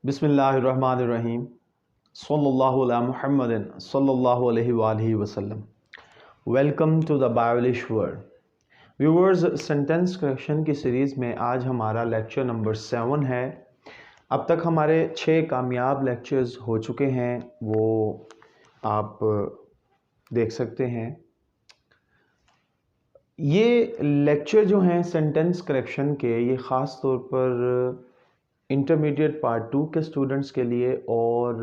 बिस्मिल्लाहिर्रहमानिर्रहीम सल्लल्लाहु अला मुहम्मदिन सल्लल्लाहु अलैहि वसल्लम। Welcome to the Biolish world. Viewers, sentence correction की सीरीज़ में आज हमारा लेक्चर नंबर 7 है। अब तक हमारे 6 कामयाब लेक्चर्स हो चुके हैं, वो आप देख सकते हैं। ये लेक्चर जो हैं सेंटेंस करेक्शन के, ये ख़ास तौर पर इंटरमीडिएट पार्ट 2 के स्टूडेंट्स के लिए और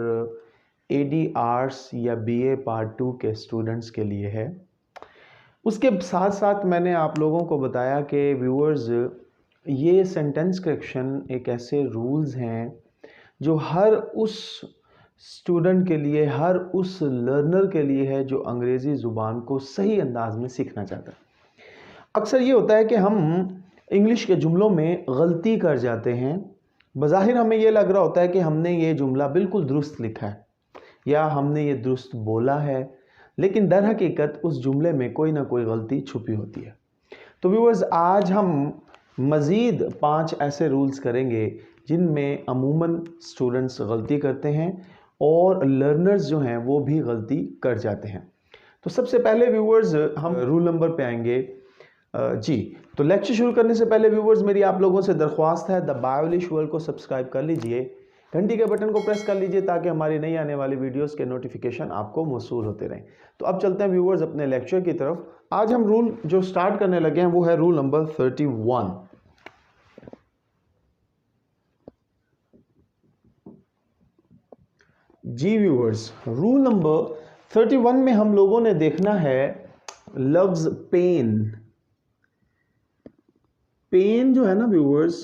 एडी आर्ट्स या बीए पार्ट 2 के स्टूडेंट्स के लिए है। उसके साथ साथ मैंने आप लोगों को बताया कि व्यूअर्स, ये सेंटेंस करेक्शन एक ऐसे रूल्स हैं जो हर उस स्टूडेंट के लिए, हर उस लर्नर के लिए है जो अंग्रेज़ी ज़ुबान को सही अंदाज में सीखना चाहता है। अक्सर ये होता है कि हम इंग्लिश के जुमलों में गलती कर जाते हैं। बज़ाहिर हमें ये लग रहा होता है कि हमने ये जुमला बिल्कुल दुरुस्त लिखा है या हमने ये दुरुस्त बोला है, लेकिन दर हकीकत उस जुमले में कोई ना कोई गलती छुपी होती है। तो व्यूअर्स, आज हम मज़ीद 5 ऐसे रूल्स करेंगे जिनमें अमूमन स्टूडेंट्स गलती करते हैं और लर्नर्स जो हैं वो भी गलती कर जाते हैं। तो सबसे पहले व्यूअर्स, हम रूल नंबर पे आएंगे। जी, तो लेक्चर शुरू करने से पहले व्यूअर्स, मेरी आप लोगों से दरख्वास्त है, द बायोलिश वर्ल्ड को सब्सक्राइब कर लीजिए, घंटी के बटन को प्रेस कर लीजिए ताकि हमारी नई आने वाली वीडियोस के नोटिफिकेशन आपको मौसूल होते रहें। तो अब चलते हैं व्यूअर्स अपने लेक्चर की तरफ। आज हम रूल जो स्टार्ट करने लगे हैं वो है रूल नंबर 31। जी व्यूअर्स, रूल नंबर 31 में हम लोगों ने देखना है लफ्ज पेन। पेन जो है ना व्यूअर्स,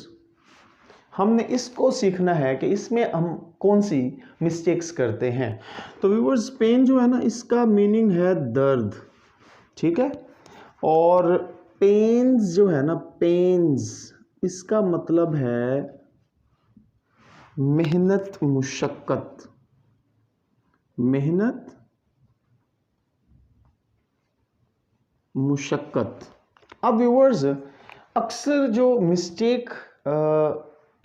हमने इसको सीखना है कि इसमें हम कौन सी मिस्टेक्स करते हैं। तो व्यूअर्स, पेन जो है ना, इसका मीनिंग है दर्द, ठीक है। और पेन्स जो है ना, पेन्स, इसका मतलब है मेहनत, मुशक्कत, मेहनत मुशक्कत। अब व्यूअर्स, अक्सर जो मिस्टेक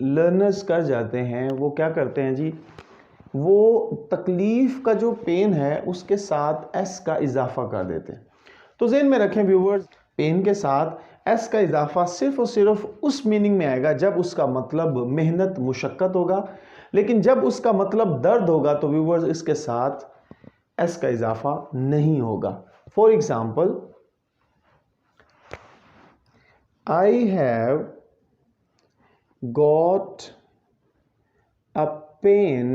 लर्नर्स कर जाते हैं वो क्या करते हैं जी, वो तकलीफ़ का जो पेन है उसके साथ एस का इजाफा कर देते हैं। तो ज़हन में रखें व्यूअर्स, पेन के साथ एस का इजाफा सिर्फ और सिर्फ उस मीनिंग में आएगा जब उसका मतलब मेहनत, मुशक्कत होगा, लेकिन जब उसका मतलब दर्द होगा तो व्यूअर्स इसके साथ एस का इजाफा नहीं होगा। For example, I have got a pain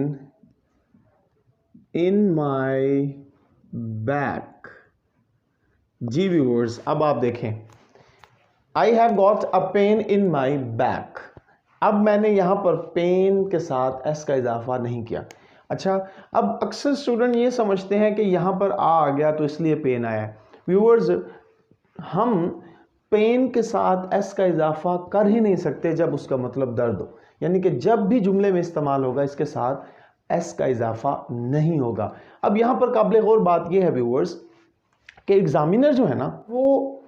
in my back। जी व्यूअर्स, अब आप देखें, I have got a pain in my back। अब मैंने यहां पर पेन के साथ एस का इजाफा नहीं किया। अच्छा, अब अक्सर स्टूडेंट ये समझते हैं कि यहां पर आ गया तो इसलिए पेन आया। व्यूअर्स, हम पेन के साथ एस का इजाफा कर ही नहीं सकते जब उसका मतलब दर्द हो, यानी कि जब भी जुमले में इस्तेमाल होगा इसके साथ एस का इजाफा नहीं होगा। अब यहाँ पर काबिल गौर बात यह है व्यूअर्स कि एग्जामिनर जो है ना, वो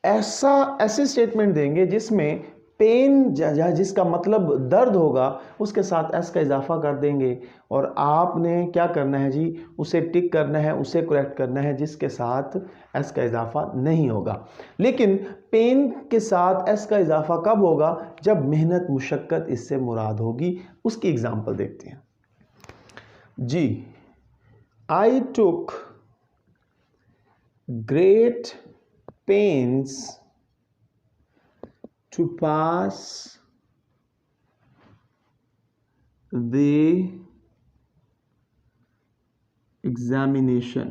ऐसे स्टेटमेंट देंगे जिसमें पेन जिसका मतलब दर्द होगा उसके साथ एस का इजाफा कर देंगे, और आपने क्या करना है जी, उसे टिक करना है, उसे करेक्ट करना है जिसके साथ एस का इजाफा नहीं होगा। लेकिन पेन के साथ एस का इजाफा कब होगा, जब मेहनत, मुशक्कत इससे मुराद होगी। उसकी एग्जांपल देखते हैं जी। I took great pains to pass the examination।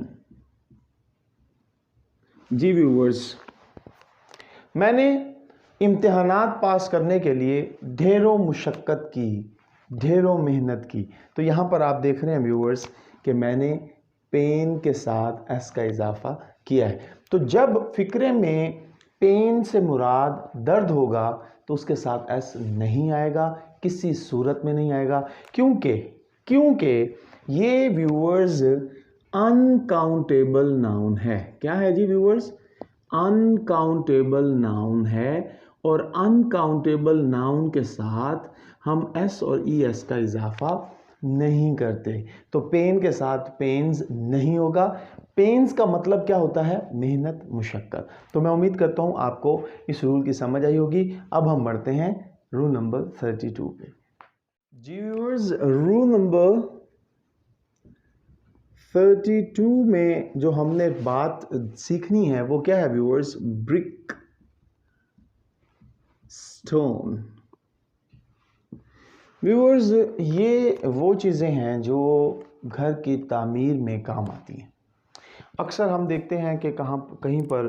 जी व्यूअर्स, मैंने इम्तिहानात पास करने के लिए ढेरों मुशक्कत की, ढेरों मेहनत की। तो यहाँ पर आप देख रहे हैं व्यूअर्स कि मैंने पेन के साथ एस का इजाफा किया है। तो जब फिक्रे में पेन से मुराद दर्द होगा तो उसके साथ एस नहीं आएगा, किसी सूरत में नहीं आएगा, क्योंकि ये व्यूअर्स अनकाउंटेबल नाउन है। क्या है जी व्यूअर्स? अनकाउंटेबल नाउन है, और अनकाउंटेबल नाउन के साथ हम एस और ई एस का इजाफा नहीं करते। तो पेन के साथ पेन्स नहीं होगा। पेन्स का मतलब क्या होता है? मेहनत, मुशक्कत। तो मैं उम्मीद करता हूँ आपको इस रूल की समझ आई होगी। अब हम बढ़ते हैं रूल नंबर 32 पे। जी व्यूअर्स, रूल नंबर 32 में जो हमने बात सीखनी है वो क्या है व्यूअर्स? Brick, stone. व्यूअर्स, ये वो चीज़ें हैं जो घर की तामीर में काम आती हैं। अक्सर हम देखते हैं कि कहीं पर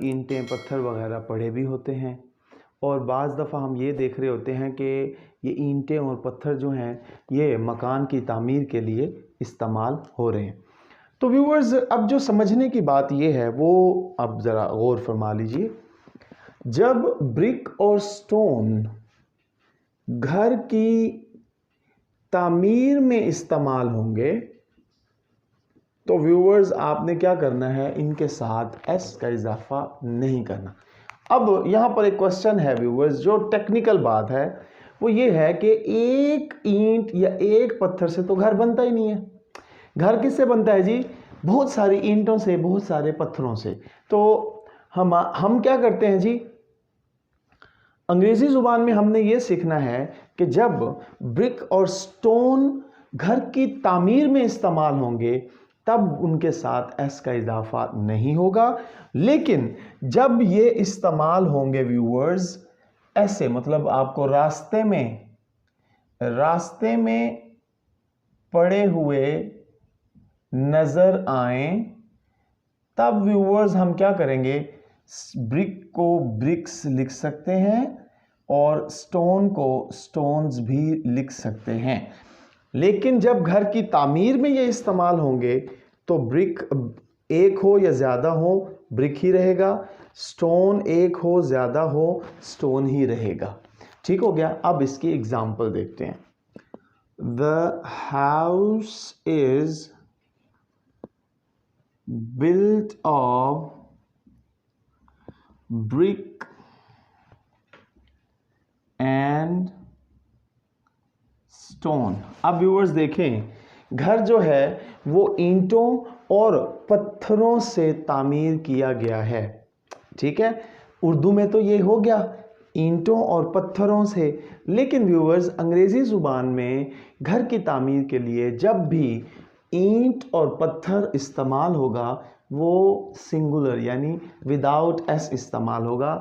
ईंटें, पत्थर वगैरह पड़े भी होते हैं, और बाज़ दफ़ा हम ये देख रहे होते हैं कि ये ईंटें और पत्थर जो हैं ये मकान की तामीर के लिए इस्तेमाल हो रहे हैं। तो व्यूअर्स, अब जो समझने की बात ये है वो अब ज़रा गौर फरमा लीजिए। जब ब्रिक और स्टोन घर की तामीर में इस्तेमाल होंगे तो व्यूअर्स आपने क्या करना है? इनके साथ एस का इजाफा नहीं करना। अब यहां पर एक क्वेश्चन है व्यूअर्स, जो टेक्निकल बात है वो ये है कि एक ईंट या एक पत्थर से तो घर बनता ही नहीं है। घर किससे बनता है जी? बहुत सारी ईंटों से, बहुत सारे पत्थरों से। तो हम क्या करते हैं जी? अंग्रेजी जुबान में हमने ये सीखना है कि जब ब्रिक और स्टोन घर की तामीर में इस्तेमाल होंगे तब उनके साथ एस का इजाफा नहीं होगा, लेकिन जब ये इस्तेमाल होंगे व्यूअर्स ऐसे, मतलब आपको रास्ते में पड़े हुए नजर आए, तब व्यूअर्स हम क्या करेंगे? ब्रिक को ब्रिक्स लिख सकते हैं और स्टोन को स्टोन्स भी लिख सकते हैं। लेकिन जब घर की तामीर में ये इस्तेमाल होंगे तो ब्रिक एक हो या ज़्यादा हो ब्रिक ही रहेगा, स्टोन एक हो ज़्यादा हो स्टोन ही रहेगा। ठीक हो गया? अब इसकी एग्जाम्पल देखते हैं। The house is built of brick and stone। अब व्यूअर्स देखें, घर जो है वो ईंटों और पत्थरों से तामीर किया गया है। ठीक है, उर्दू में तो ये हो गया ईंटों और पत्थरों से, लेकिन व्यूअर्स अंग्रेजी जुबान में घर की तामीर के लिए जब भी ईंट और पत्थर इस्तेमाल होगा वो सिंगुलर यानी विदाउट एस इस्तेमाल होगा।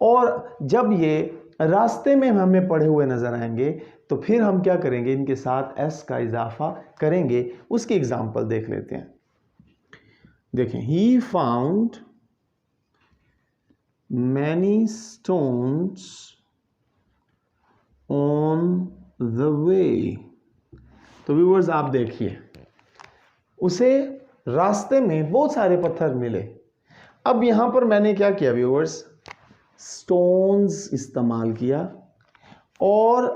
और जब ये रास्ते में हमें पड़े हुए नजर आएंगे तो फिर हम क्या करेंगे? इनके साथ एस का इजाफा करेंगे। उसकी एग्जांपल देख लेते हैं। देखें, he found many stones on the way। तो व्यूअर्स आप देखिए, उसे रास्ते में बहुत सारे पत्थर मिले। अब यहां पर मैंने क्या किया व्यूअर्स? स्टोन्स इस्तेमाल किया, और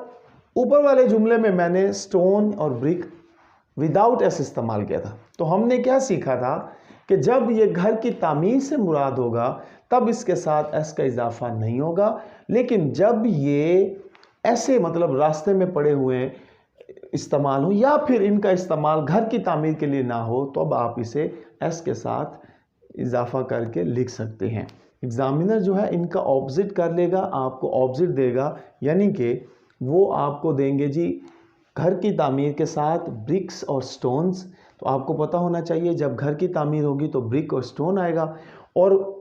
ऊपर वाले जुमले में मैंने स्टोन और ब्रिक विदाउट एस इस्तेमाल किया था। तो हमने क्या सीखा था कि जब ये घर की तामीर से मुराद होगा तब इसके साथ एस का इजाफा नहीं होगा, लेकिन जब ये ऐसे मतलब रास्ते में पड़े हुए इस्तेमाल हो या फिर इनका इस्तेमाल घर की तामीर के लिए ना हो तो अब आप इसे एस के साथ इजाफा करके लिख सकते हैं। एग्जामिनर जो है इनका ऑपोजिट कर लेगा, आपको ऑपोजिट देगा, यानी कि वो आपको देंगे जी घर की तामीर के साथ ब्रिक्स और स्टोन्स। तो आपको पता होना चाहिए जब घर की तामीर होगी तो ब्रिक और स्टोन आएगा, और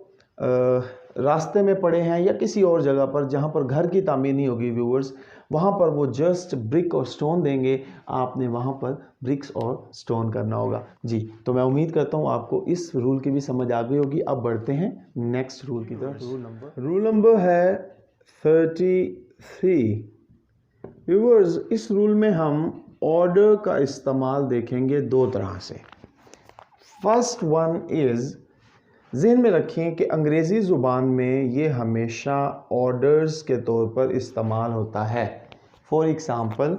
रास्ते में पड़े हैं या किसी और जगह पर जहां पर घर की तामीर नहीं होगी व्यूअर्स, वहां पर वो जस्ट ब्रिक और स्टोन देंगे, आपने वहां पर ब्रिक्स और स्टोन करना होगा जी। तो मैं उम्मीद करता हूं आपको इस रूल की भी समझ आ गई होगी। अब बढ़ते हैं नेक्स्ट रूल की तरफ। रूल नंबर है 33। व्यूअर्स, इस रूल में हम ऑर्डर का इस्तेमाल देखेंगे दो तरह से। फर्स्ट वन इज, ज़हन में रखें कि अंग्रेज़ी ज़ुबान में ये हमेशा ऑर्डर्स के तौर पर इस्तेमाल होता है। For example,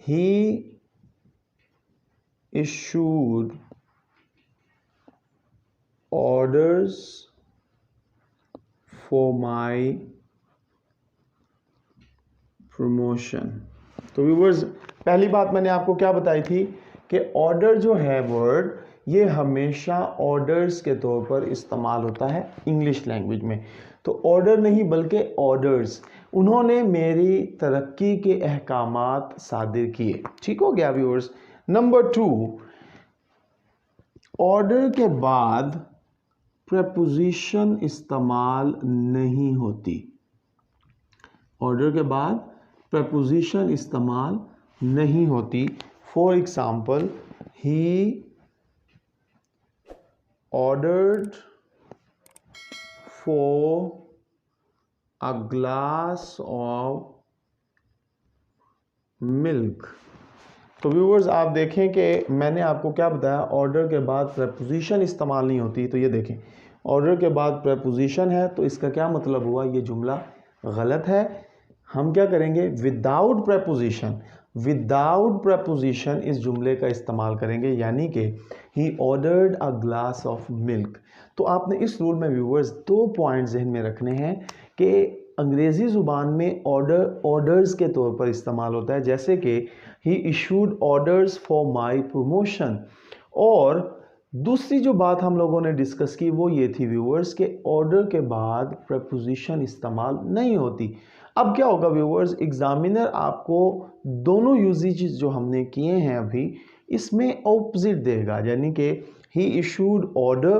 he issued orders for my promotion. तो व्यूअर्स, पहली बात मैंने आपको क्या बताई थी कि ऑर्डर जो है वर्ड, ये हमेशा ऑर्डर्स के तौर पर इस्तेमाल होता है इंग्लिश लैंग्वेज में। तो ऑर्डर नहीं बल्कि ऑर्डर्स, उन्होंने मेरी तरक्की के अहकामात सादिर किए। ठीक हो गया व्यूअर्स। नंबर 2, ऑर्डर के बाद प्रपोजिशन इस्तेमाल नहीं होती। ऑर्डर के बाद प्रपोजिशन इस्तेमाल नहीं होती। For example, he ordered for a glass of milk. तो व्यूअर्स, आप देखें कि मैंने आपको क्या बताया, ऑर्डर के बाद प्रपोजिशन इस्तेमाल नहीं होती। तो ये देखें, ऑर्डर के बाद प्रपोजिशन है, तो इसका क्या मतलब हुआ, ये जुमला गलत है। हम क्या करेंगे, विदाउट प्रपोजिशन, विदाउट प्रपोजिशन इस जुमले का इस्तेमाल करेंगे, यानी कि he ordered a glass of milk. तो आपने इस रूल में व्यूअर्स 2 पॉइंट जहन में रखने हैं कि अंग्रेज़ी ज़ुबान में ऑर्डर ऑर्डर्स के तौर पर इस्तेमाल होता है, जैसे कि he issued orders for my promotion. और दूसरी जो बात हम लोगों ने डिस्कस की वो ये थी व्यूअर्स के ऑर्डर के बाद प्रपोजिशन इस्तेमाल नहीं होती। अब क्या होगा व्यूअर्स, एग्जामिनर आपको दोनों यूजेज जो हमने किए हैं अभी, इसमें ऑपोजिट देगा, यानी कि he issued order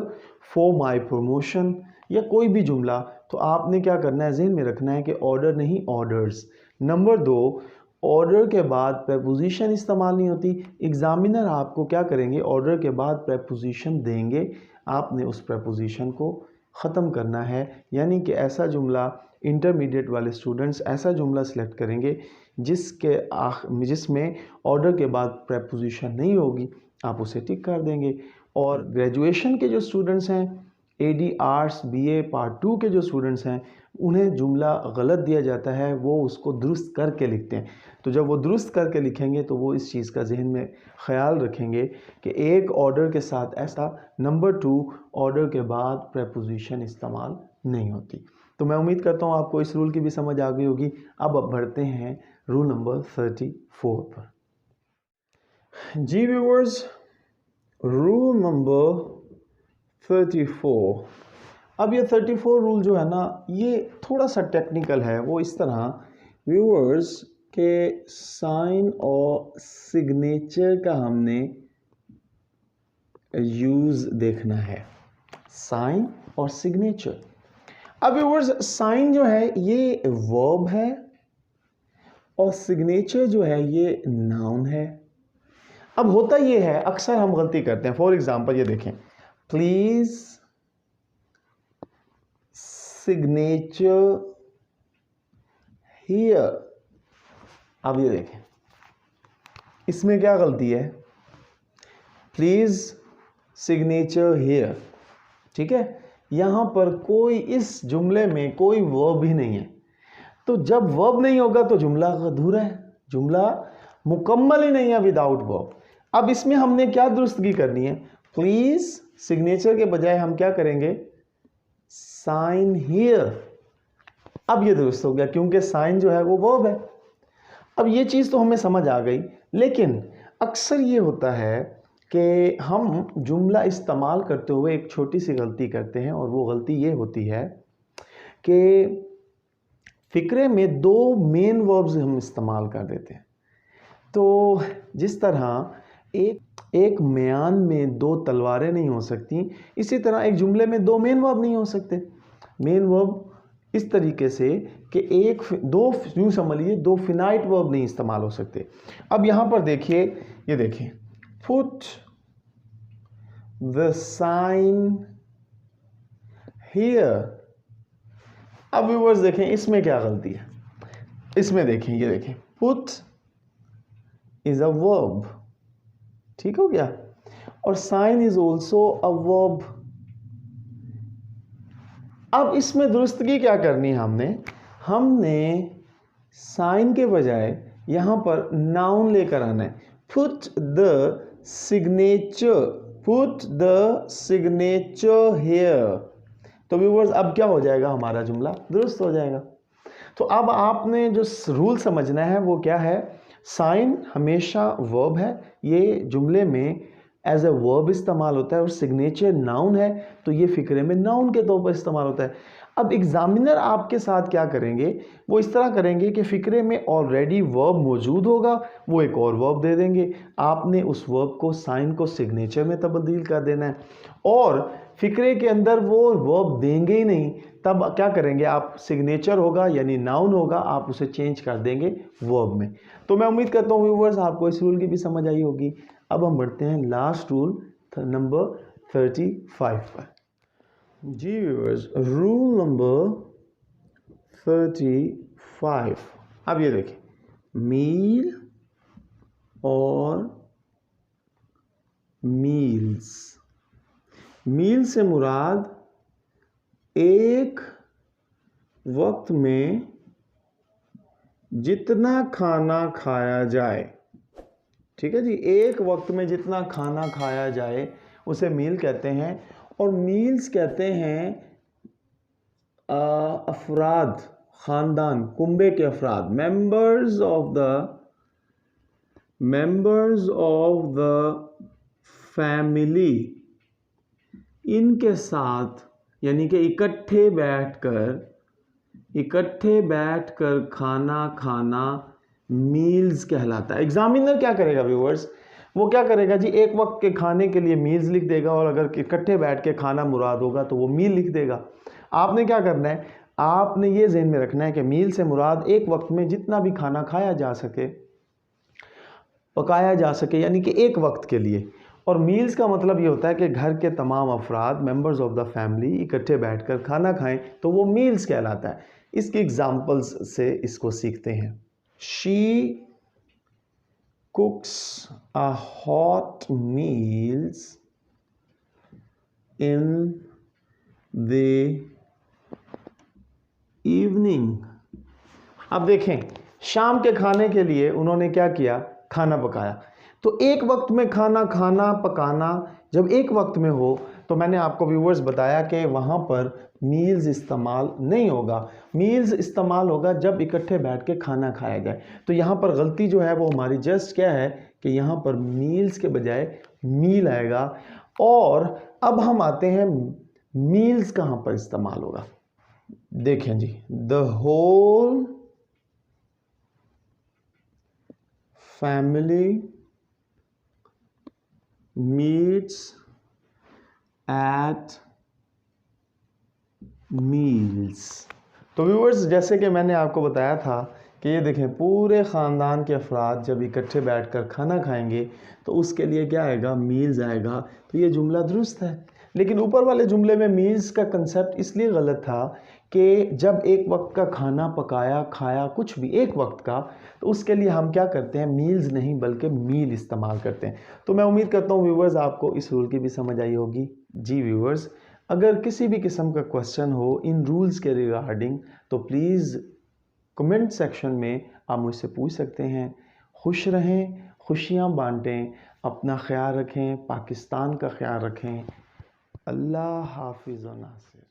for my promotion या कोई भी जुमला। तो आपने क्या करना है, जहन में रखना है कि ऑर्डर नहीं ऑर्डर्स। नंबर 2, ऑर्डर के बाद प्रपोजिशन इस्तेमाल नहीं होती। एग्जामिनर आपको क्या करेंगे, ऑर्डर के बाद प्रपोजिशन देंगे, आपने उस प्रपोजिशन को ख़त्म करना है। यानी कि ऐसा जुमला, इंटरमीडिएट वाले स्टूडेंट्स ऐसा जुमला सेलेक्ट करेंगे जिसमें ऑर्डर के बाद प्रपोजिशन नहीं होगी, आप उसे टिक कर देंगे। और ग्रेजुएशन के जो स्टूडेंट्स हैं, एडी आर्ट्स बीए पार्ट 2 के जो स्टूडेंट्स हैं, उन्हें जुमला गलत दिया जाता है, वो उसको दुरुस्त करके लिखते हैं। तो जब वो दुरुस्त करके लिखेंगे तो वो इस चीज़ का जहन में ख्याल रखेंगे कि एक ऑर्डर के साथ ऐसा, नंबर 2, ऑर्डर के बाद प्रपोजिशन इस्तेमाल नहीं होती। तो मैं उम्मीद करता हूँ आपको इस रूल की भी समझ आ गई होगी। अब बढ़ते हैं रूल नंबर 34 पर। जी व्यूअर्स, रूल नंबर 34। अब ये 34 रूल जो है ना, ये थोड़ा सा टेक्निकल है। वो इस तरह व्यूअर्स के साइन और सिग्नेचर का हमने यूज़ देखना है, साइन और सिग्नेचर। अब व्यूअर्स, साइन जो है ये वर्ब है और सिग्नेचर जो है ये नाउन है। अब होता ये है, अक्सर हम गलती करते हैं। फॉर एग्जांपल ये देखें, प्लीज सिग्नेचर हियर। अब ये देखें, इसमें क्या गलती है, प्लीज सिग्नेचर हियर। ठीक है, यहां पर कोई, इस जुमले में कोई वर्ब ही नहीं है। तो जब वर्ब नहीं होगा तो जुमला अधूरा है, जुमला मुकम्मल ही नहीं है विदाउट वर्ब। अब इसमें हमने क्या दुरुस्तगी करनी है, प्लीज सिग्नेचर के बजाय हम क्या करेंगे, साइन हियर। अब ये दुरुस्त हो गया क्योंकि साइन जो है वो वर्ब है। अब ये चीज़ तो हमें समझ आ गई, लेकिन अक्सर ये होता है कि हम जुमला इस्तेमाल करते हुए एक छोटी सी गलती करते हैं, और वो गलती ये होती है कि फ़िक्रे में 2 मेन वर्ब्स हम इस्तेमाल कर देते हैं। तो जिस तरह एक म्यान में 2 तलवारें नहीं हो सकती, इसी तरह एक जुमले में 2 मेन वर्ब नहीं हो सकते। मेन वर्ब इस तरीके से कि दो यूँ समझ लीजिए, 2 फिनाइट वर्ब नहीं इस्तेमाल हो सकते। अब यहाँ पर देखिए, ये देखिए, पुट द साइन हियर। अब व्यूअर्स देखें इसमें क्या गलती है, इसमें देखें, ये देखें, पुट इज अ वर्ब, ठीक हो गया, और sign is also a verb. अब इसमें दुरुस्तगी क्या करनी है, हमने साइन के बजाय यहां पर नाउन लेकर आना है, put the signature, put the signature here. तो व्यूअर्स अब क्या हो जाएगा, हमारा जुमला दुरुस्त हो जाएगा। तो अब आपने जो रूल समझना है वो क्या है, साइन हमेशा वर्ब है, ये जुमले में एज ए वर्ब इस्तेमाल होता है, और सिग्नेचर नाउन है तो ये फिक्रे में नाउन के तौर पर इस्तेमाल होता है। अब एग्जामिनर आपके साथ क्या करेंगे, वो इस तरह करेंगे कि फिक्रे में ऑलरेडी वर्ब मौजूद होगा, वो एक और वर्ब दे देंगे, आपने उस वर्ब को साइन को सिग्नेचर में तब्दील कर देना है, और फिक्रे के अंदर वो वर्ब देंगे ही नहीं, तब क्या करेंगे आप, सिग्नेचर होगा यानी नाउन होगा, आप उसे चेंज कर देंगे वर्ब में। तो मैं उम्मीद करता हूँ व्यूअर्स आपको इस रूल की भी समझ आई होगी। अब हम बढ़ते हैं लास्ट रूल नंबर 35 पर। जी व्यूअर्स, रूल नंबर 35, अब ये देखिए, मील और मील्स। मील से मुराद एक वक्त में जितना खाना खाया जाए, ठीक है जी, एक वक्त में जितना खाना खाया जाए उसे मील कहते हैं। और मील्स कहते हैं अफराद, खानदान, कुंबे के अफराद, मेंबर्स ऑफ द फैमिली, इनके साथ यानी कि इकट्ठे बैठकर खाना खाना मील्स कहलाता है। एग्जामिनर क्या करेगा व्यूअर्स, वो क्या करेगा जी, एक वक्त के खाने के लिए मील्स लिख देगा, और अगर इकट्ठे बैठ के खाना मुराद होगा तो वो मील लिख देगा। आपने क्या करना है, आपने ये ज़हन में रखना है कि मील से मुराद एक वक्त में जितना भी खाना खाया जा सके, पकाया जा सके, यानी कि एक वक्त के लिए। और मील्स का मतलब ये होता है कि घर के तमाम अफराद, मेंबर्स ऑफ द फैमिली, इकट्ठे बैठकर खाना खाएं तो वो मील्स कहलाता है। इसकी एग्जांपल्स से इसको सीखते हैं। She cooks a hot meals in the evening। अब देखें, शाम के खाने के लिए उन्होंने क्या किया, खाना पकाया। तो एक वक्त में खाना खाना पकाना जब एक वक्त में हो तो मैंने आपको व्यूअर्स बताया कि वहाँ पर मील्स इस्तेमाल नहीं होगा। मील्स इस्तेमाल होगा जब इकट्ठे बैठ के खाना खाया जाए। तो यहाँ पर गलती जो है वो हमारी जस्ट क्या है कि यहाँ पर मील्स के बजाय मील आएगा। और अब हम आते हैं मील्स कहाँ पर इस्तेमाल होगा। देखें जी, the whole family meets at meals. तो व्यूअर्स, जैसे कि मैंने आपको बताया था कि ये देखें, पूरे ख़ानदान के अफराद जब इकट्ठे बैठकर खाना खाएंगे तो उसके लिए क्या आएगा, मील्स आएगा। तो ये जुमला दुरुस्त है। लेकिन ऊपर वाले जुमले में मील्स का कंसेप्ट इसलिए गलत था कि जब एक वक्त का खाना पकाया खाया कुछ भी एक वक्त का, तो उसके लिए हम क्या करते हैं, मील्स नहीं बल्कि मील इस्तेमाल करते हैं। तो मैं उम्मीद करता हूँ व्यूअर्स आपको इस रूल की भी समझ आई होगी। जी व्यूअर्स, अगर किसी भी किस्म का क्वेश्चन हो इन रूल्स के रिगार्डिंग तो प्लीज़ कमेंट सेक्शन में आप मुझसे पूछ सकते हैं। खुश रहें, खुशियाँ बांटें, अपना ख्याल रखें, पाकिस्तान का ख्याल रखें। अल्लाह हाफिज़ व नासिर।